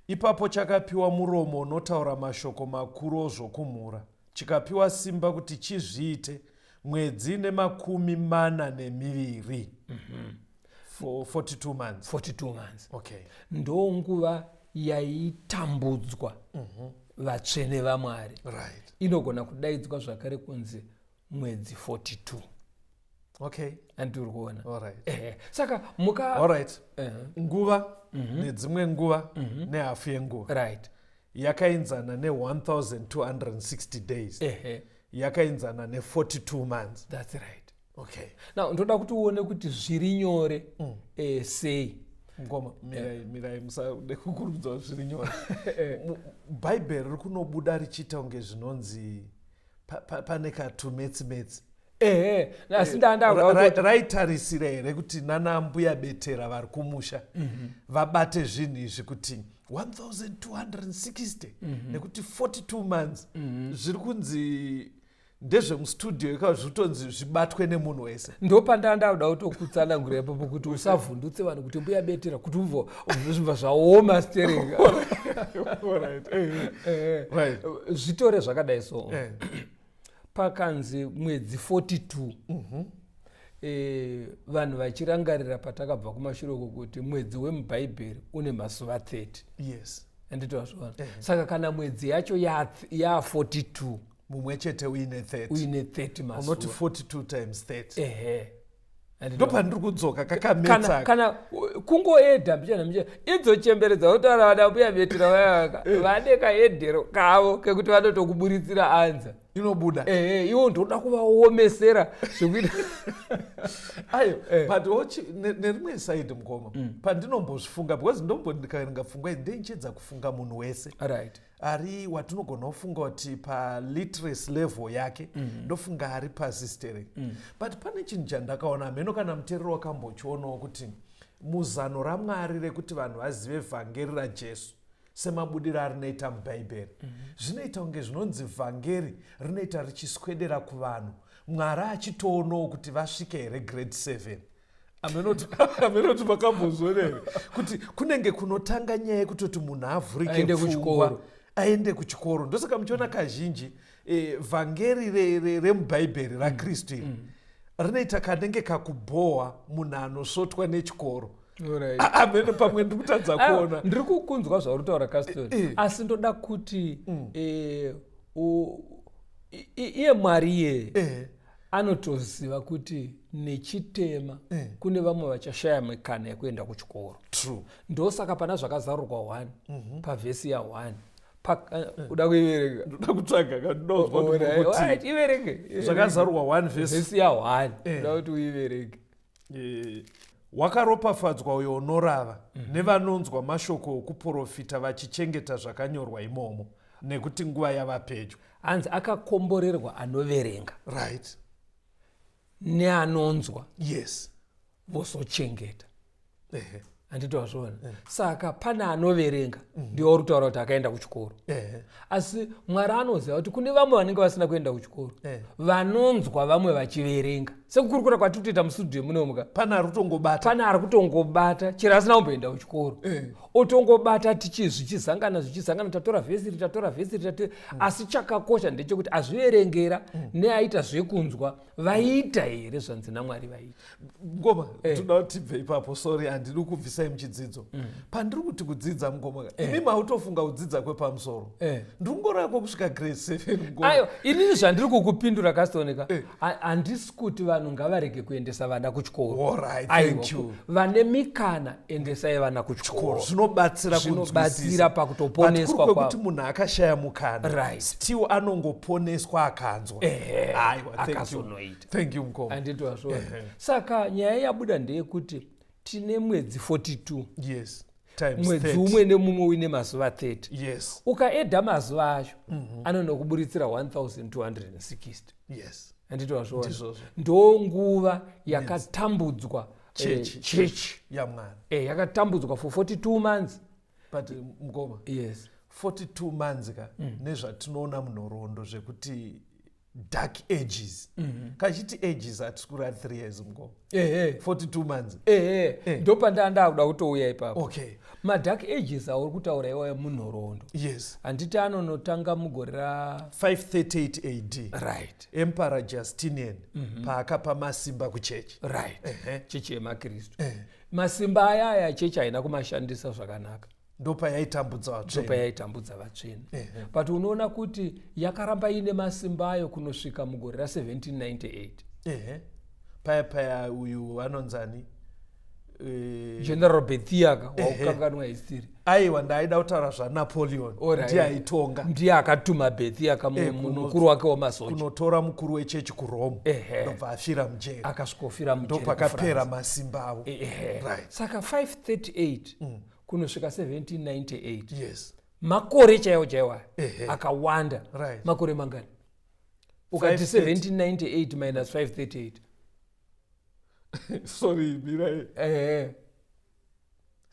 Ipapo chakapiwa muromo unotaura mashoko makuru ozvokumhura, chikapiwa simba kuti chizviite mwedzi ne42 for 42 months. 42 months. Okay. Ndo nguva yaitambudzwa vatsvene vaMwari. Right. Inogona kudaidzwa zvakare kunzi mwedzi 42. Okay. Andiri kuona. All right. Saka All right. Nguva nedzimwe nguva nehafu yenguva. Right. Yakainzana ne1260 days. Yakainzana ne42 months. That's right. Okay. Now ndoda kuti uone kuti zviri nyore sei. Ngoma mirai musade kukurudza zviri nyore. Bhaibheri riri kunobuda richiita unge zvinonzi pane katumetse-metse. Asi ndanda raitarisira here kuti nana mbuya betera vari kumusha vabate zvinhu izvi kuti 1260 nekuti 42 months zviri kunzi ndezvemustudio ikawa zvitonzi zvibatwe nemunhu wese. Ndo pandandauda kutokutsanangura ipapo kuti usavhundutse vanhu kuti mbuya betera kuti zvibva zvaoma stering. Zvitore zvakadai so. Pakanzi mwedzi 42 vanhu vachirangarira patakabva kumashure kuti mwedzi wemubhaibheri une mazuva 30. Yes. Anditozvona. Saka kana mwedzi yacho ya42 mumwe chete uine 30 mazuva. Unoti 42 times 30. Ndo pandiri kudzoka kakametsa. Kana kungoedha mbichana idzochemberedza utaura vada mbuya betera vade kahedhero kavo kekuti vanotokuburitsira anza. inobuda iwo ndoda kuvaomesera zvekuita ayo but nerimwe side mukoma pandinombozvifunga because ndikafunga ndeichedza kufunga munhu wese right ari watinogona kufunga kuti paliteracy level yake ndofunga ari pasistering but pane chinhu chandakaona mheno kana muteerero wakambotyonawo kuti muzano ramwari rekuti vanhu vazive vhangeri rajesu semabudiro arinoita mubhaibheri zvinoita kunge zvinonzi vhangeri rinoita richiswedera kuvanhu mwari achitoonawo kuti vasvike here grade 7 amenoti makambozorere kuti kunenge kunotanga nyaya yekutoti munhu avhurike pfungwa aende kuchikoro ndosaka muchiona kazhinji vhangeri remubhaibheri rakristu iri rinoita kanenge kakubhohwa munhu anosvotwa nechikoro amene pamwe ndiri kutadza kuona ndiri kukunzwa zvauri taura kastori asi ndoda kuti iye mwari iye anotoziva kuti nechitema kune vamwe vachashaya mikana yekuenda kuchikoro. Ndosaka pana zvakazarurwa 1 pavhesi ya1 uda kuiverenga ndoda kutsvaga kanozwa iverenge zvakazarurwa 1 vhesi ya1 uda kuti uiverenge. Wakaropafadzwa uyo unorava nevanonzwa mashoko okuprofita vachichengeta zvakanyorwa imomo nekuti nguva yava pedyo. Hanzi akakomborerwa anoverenga right neanonzwa yes vosochengeta. Handiti wazviona. Saka pana anoverenga ndiwo rutaura kuti akaenda kuchikoro. Asi Mwari anoziva kuti kune vamwe vanenge vasina kuenda kuchikoro vanonzwa vamwe vachiverenga sekukurukura kwatitoita musudhiyo munomuka pana ari kutongobata chero asina kumboenda kuchikoro otongobata zvichizangana tatora vhesi asi chakakosha ndechekuti azviverengera neaita zvekunzwa vaita here zvanzi naMwari vaita. Ngoma toda kuti tibve ipapo, sorry handidi kubvisai muchidzidzo. Pandiri kuti kudzidza mungoma imi mautofunga kudzidza kwepamusoro ndiri kungorako kusvika grade 7 ngoma. Ayo inini zvandiri kukupindura kastoneka handisi kuti vanhu ngavarege kuendesa vana kuchikoro. Alright, thank you. Vane mikana endesai vana kuchikoro. Zvinobatsira pakutoponeswa kwavo. Kuti munhu akashaya mukana right still anongoponeswa akanzwa. Akazonoita. Thank you mukoma. Handiti wazviona. Saka nyaya yabuda ndeyekuti tine mwedzi 42. Yes. Times mwedzi 30. umwe nemumwe uine mazuva 30. Yes. Ukaedha mazuva acho anonokuburitsira 1260. Yes. Handiti wazviona. Ndo nguva yakatambudzwa chechi yaMwari. Yakatambudzwa for 42 months. But mukoma. Yes. 42 months ka nezvatinoona munhoroondo zvekuti dark ages. Kachiti ages hatikuri 3 years mukoma. 42 months. Ndo pandanda kuda kutouya ipapo. Okay. Madark ages auri kutaura iwayo munhoroondo. Yes. Handiti anonotanga mugore ra 538 AD. Right. Emperor Justinian paakapa masimba kuchechi. Right. Chechi yemakristu. Masimba aya chechi haina kumashandisa zvakanaka. Ndopa yaitambudza vatsvene. But unoona kuti yakaramba ine masimba ayo kunosvika mugore ra 1798. Paya uyu anonzani General Bethiaka waukanganwa history. Aiwa ndaida kutaura zvaNapoleon ndiye aitonga. Ndiye akatuma Bethiaka mukuru wake wamasoja kunotora mukuru wechechi kuRome. Ndobva afira mujeri. Akasvikofira mujeri. Ndopakapera masimba avo. Right. Saka 538 kunosvika 1798. Yes. Makore chaiwo akawanda. Right. Makore mangani? Ukati 1798 minus 538. Sorry, Mirai.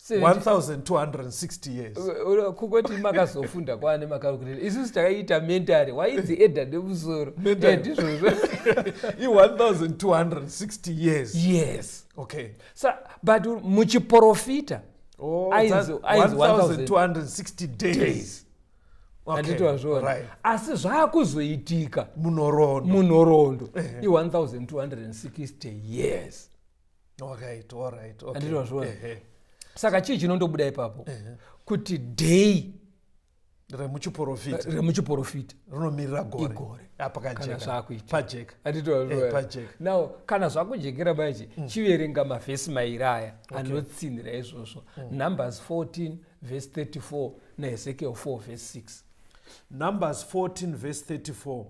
1260 years. Kukoti makazofunda kwane makalkuleta. Isusu takaita mentary waidzi edda nemusoro. Ndizvozvo. 1260 years. Yes. Okay. But muchiprofita 1260 days. Handiti wazviona. Asi zvaakuzoitika munhoroondo i1260 years. Alright. Handiti wazviona. Saka chii chinondobuda ipapo kuti day remuchiprofita rinomirira gore kana zvaakuitika pajeka. Handiti wazviona. Now kana zvakujekera manje chiverenga mavhesi mairi aya anotsinhira izvozvo. Numbers 14 verse 34 naEzekiel 4 verse 6. Numbers 14 verse 34.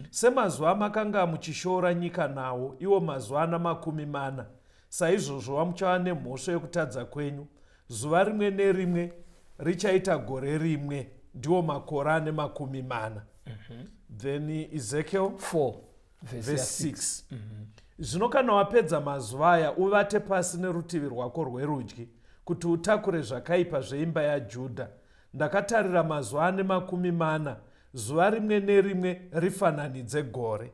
Semazuva makanga muchishora nyika nawo, iwo mazuva ana 40. Saizvozvo muchava nemhosva yokutadza kwenyu. Zuva rimwe nerimwe richaita gore rimwe, ndiwo makore ane 40. Then Ezekiel 4 verse 6. Zvino kana wapedza mazuva aya, uvate pasi nerutivi rwako rwerudyi, kuti utakure zvakaipa zveimba yaJudha. Ndakatarira mazuva ane 40, zuva rimwe nerimwe rifananidze gore.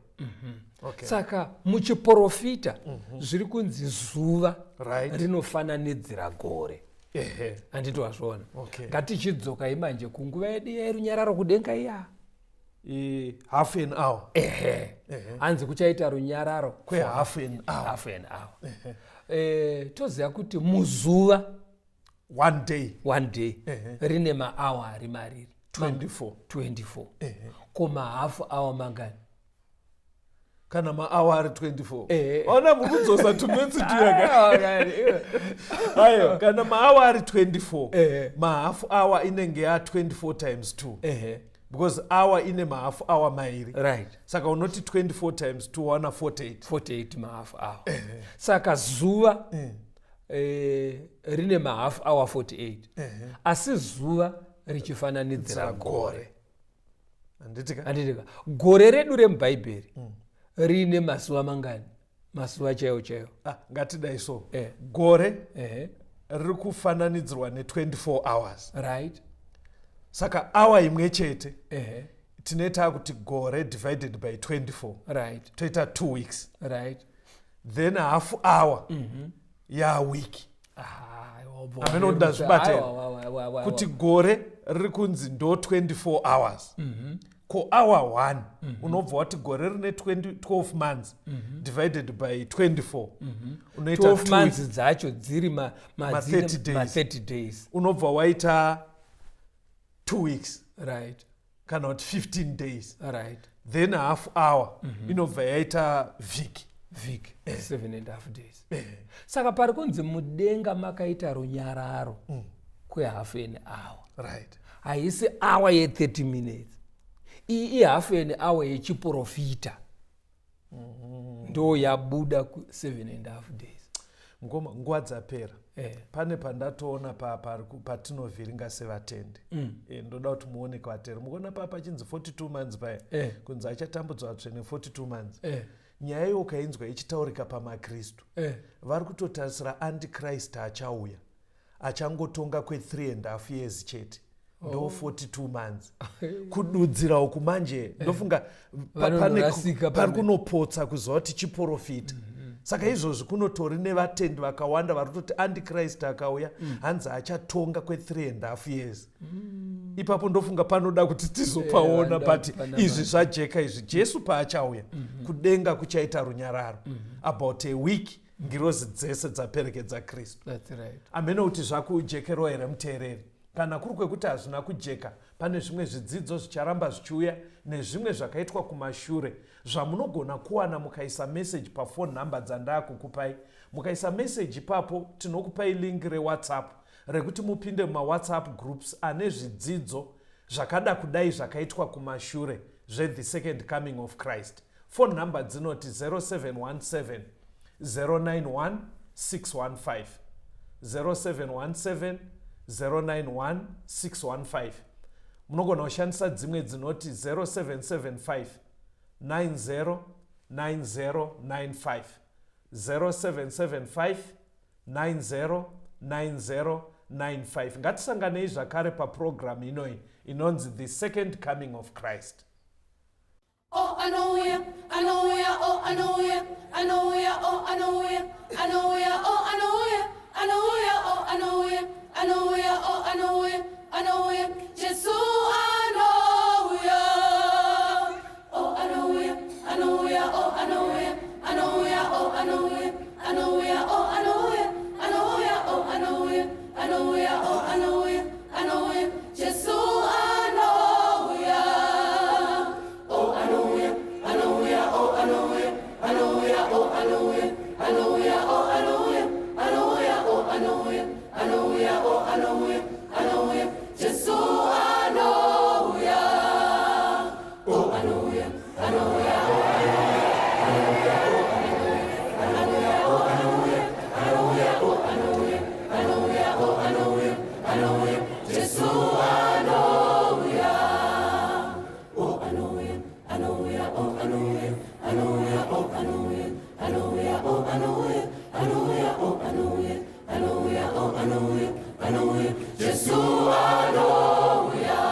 Okay. Saka muchiprofita zviri kunzi zuva Right. rinofananidzira gore. Handiti wazviona. Okay. Ngatichidzoka imanje kunguva yedu yerunyararo kudenga iya. Half an hour. Hanzi kuchaita runyararo Half an hour. half an hour. Toziva kuti muzuva One day. rine maawa ari mariri 24. Koma hafu hour mangani? Kana maawa ari 24. Ona mukudzosa tumetsi tuyaka. Ayo, kana maawa ari 24. Mahafu hour inenge ya 24 times 2. Because hour ine mahafu hour mairi. Right. Saka unoti 24 times 2 wana 48. 48 mahafu hour. Saka zuva rine mahafu hour 48. Asi zuva richifananidzira gore. Anditika. Gore redu remubhaibheri rine masuva mangani? Masuva chaiwo. Ngatidai so. Gore riri kufananidzirwa ne24 hours. Right. Saka hour imwe chete tinoita kuti gore divided by 24. Right. Toita 2 weeks. Right. Then half hour ya wiki. Ameno ndazvibatira kuti gore riri kunzi ndo 24 hours. Ko hour 1 unobva wati gore rine 12 months divided by 24. Unoita 12 months dzacho dziri ma 30 days. Unobva waita 2 weeks. Right. Kana kuti 15 days. Right. Then half hour inobva yaita viki. 7.5 days. Saka pari kunzi mudenga makaita runyararo half an hour. Right. Haisi hour ye 30 minutes. Iyi half an hour yechiprofita. Ndo yabuda 7.5 days. Ngoma nguva dzapera. Pane pandatoona patinovhiringa sevatendi. Ndoda kuti muone kwavateri. Mukuona papa chinzi 42 months paya. Kunzi achatambudzwa vatsvene 42 months. Nyaya iyo ukainzwa ichitaurika pamakristu. Vari kutotarisira antichrist achauya. Achangotonga 3.5 years chete. Ndo 42 months. Kududzira uku manje ndofunga pari kunopotsa kuziva kuti chiprofita. Saka izvozvi kunotori nevatendi vakawanda vari kutoti antichrist akauya hanzi achatonga 3.5 years. Ipapo ndofunga panoda kuti tizopaona but izvi zvajeka izvi. Jesu paachauya kudenga kuchaita runyararo. About a week ngirozi dzese dzaperekedza Kristu. That's right. Ameno kuti zvakujekerwa here muteereri. Kana kuri kwekuti hazvina kujeka, pane zvimwe zvidzidzo zvicharamba zvichiuya nezvimwe zvakaitwa kumashure zvamunogona kuwana mukaisa message pafone number dzandakukupai. Mukaisa message ipapo tinokupai link reWhatsApp rekuti mupinde mumawhatsapp groups ane zvidzidzo zvakada kudai zvakaitwa kumashure zve-the second coming of Christ. Phone number dzinoti 0717 091 615 0717 091 615. Munogona kushandisa dzimwe dzinoti 0775 90 9095 0775 90 9095. Ngatisanganei zvakare paprogramu inoi inonzi The Second Coming of Christ. Oh, I know ya, I know ya, oh, I know ya, I know ya, oh, I know ya, I know ya, oh, I know ya, I know ya, oh, I know ya, I know ya, oh, I know ya, I know ya, Jesus, I know ya, oh, I know ya, I know ya, oh, I know ya, I know ya, oh, I know ya, I know ya, oh, I know ya, I know ya, oh, I know ya, I know ya, oh, I know ya, I know ya, Jesus, I know ya, oh, I know ya, I know ya, oh, I know ya, I know ya, oh, I know ya, I know ya, oh, I know ya, I know Hallelujah, hallelujah, Jesu hallelujah.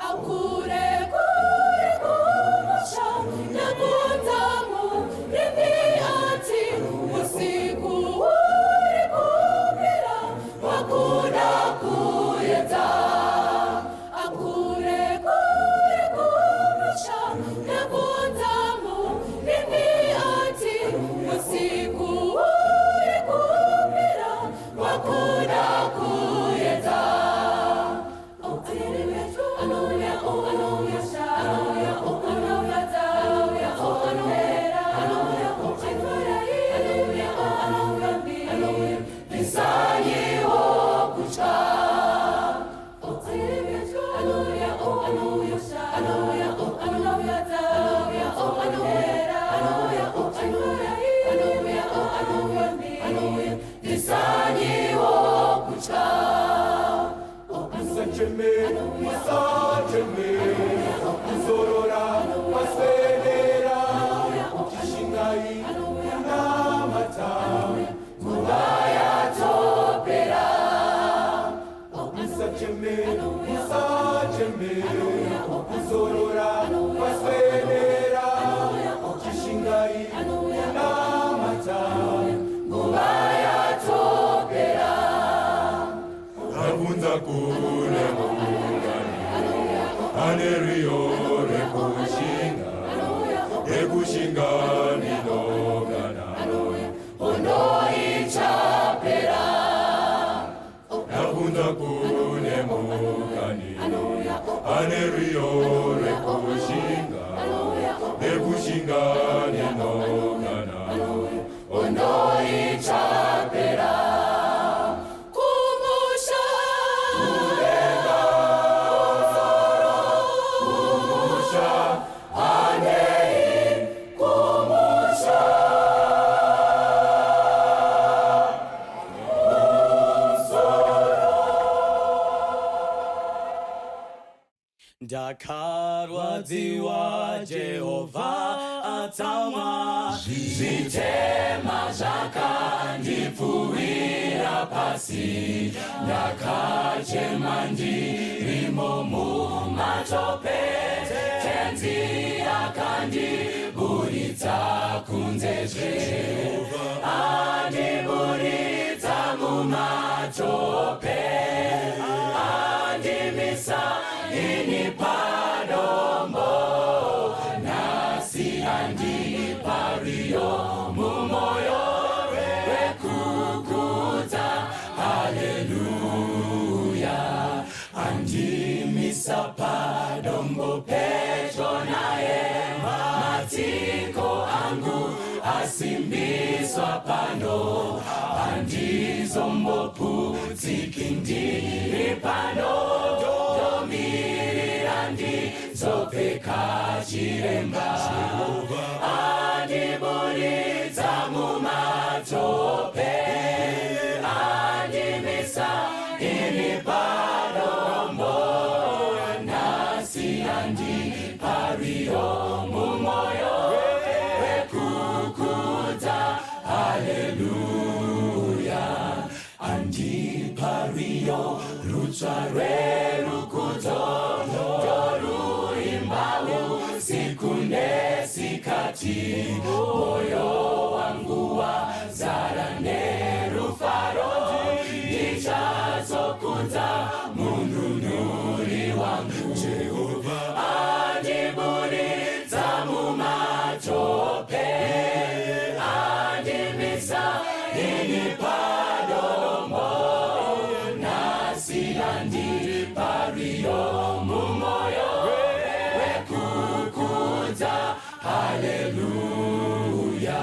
Akure kure kumusha na kutamu ribiati usiku uri kumira wakuda kuyeta. Akure kure kumusha na kutamu ribiati usiku uri kumira wakuda kuyeta. Oh, hallelujah, oh, hallelujah, hallelujah, oh, hallelujah, hallelujah, oh, hallelujah, hallelujah, oh, hallelujah, oh, hallelujah, hallelujah, Nisaye oh kucha. Oh, hallelujah, oh, hallelujah, hallelujah, oh, hallelujah, hallelujah, oh, hallelujah, hallelujah, oh, hallelujah, oh, hallelujah, hallelujah, Nisaye oh kucha. Sajeme, sajeme, zorora, pasvedera, kishingai, namata, Mubaya topera. sajeme, sajeme, zorora, pasvedera, kishingai, namata, Mubaya topera. avunza kune mungani, anerio rekushinga, rekushinga minogana, Ondoichapera. avunza kune mungani, anerio rekushinga, rekushinga minogana, Ondoichapera. Kumusha. kumusha, Anei. Kumusha. Ndakarwadziwa Jehova atama Zvitema zvakandipfuwira pasi. Ndakachema ndirimo mumatope. Tenzi akandiburitsa kunzezve. Andiburitsa mumatope. Andimisa ini padombo. Nasi andipariyo mumoyo wekukudza. Haleluya. Andimisa padombo pedyo naye. Matiko angu asimbiswa pano. Andizomboputsiki ndiri pano. Ndomirira ndizopfeka chiremba. Andiburitsa mumatope. Andimisa ini padombo. Nasi andipariyo mumoyo wekukudza. Haleluya. Andipariyo rutsva rwerukudzo. Ndoruimbawo siku nesikati. Moyo wangu wazara nerufaro. Ndichazokudza mununuri wangu. Jehova andiburitsa mumatope. Andimisa ini padombo. Nasi andipariyo mumoyo wekukudza. Haleluya.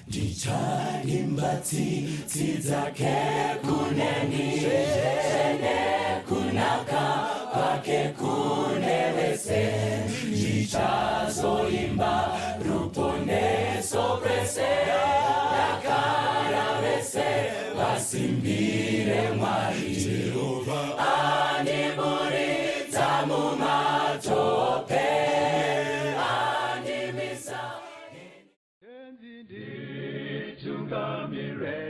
Ndichaimba tsitsi dzake kuneni. Kunaka kwake kune vese. Ndichazoimba ruponeso kwese. Dakara vese vasimbire Mwari. Jehova andiburitsa mumatope. Andimisa nditungamire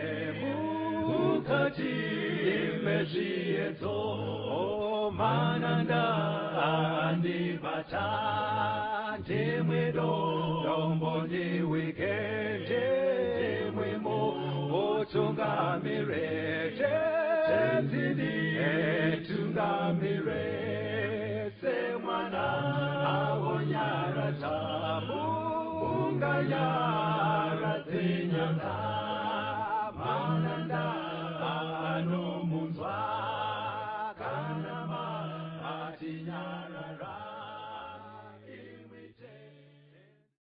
mukati mezviedzo mananda andibata ndimwedo dombo ndiwikende ndimwemo otungamirete tenzini etungamire semwana awonyara tabu ungaya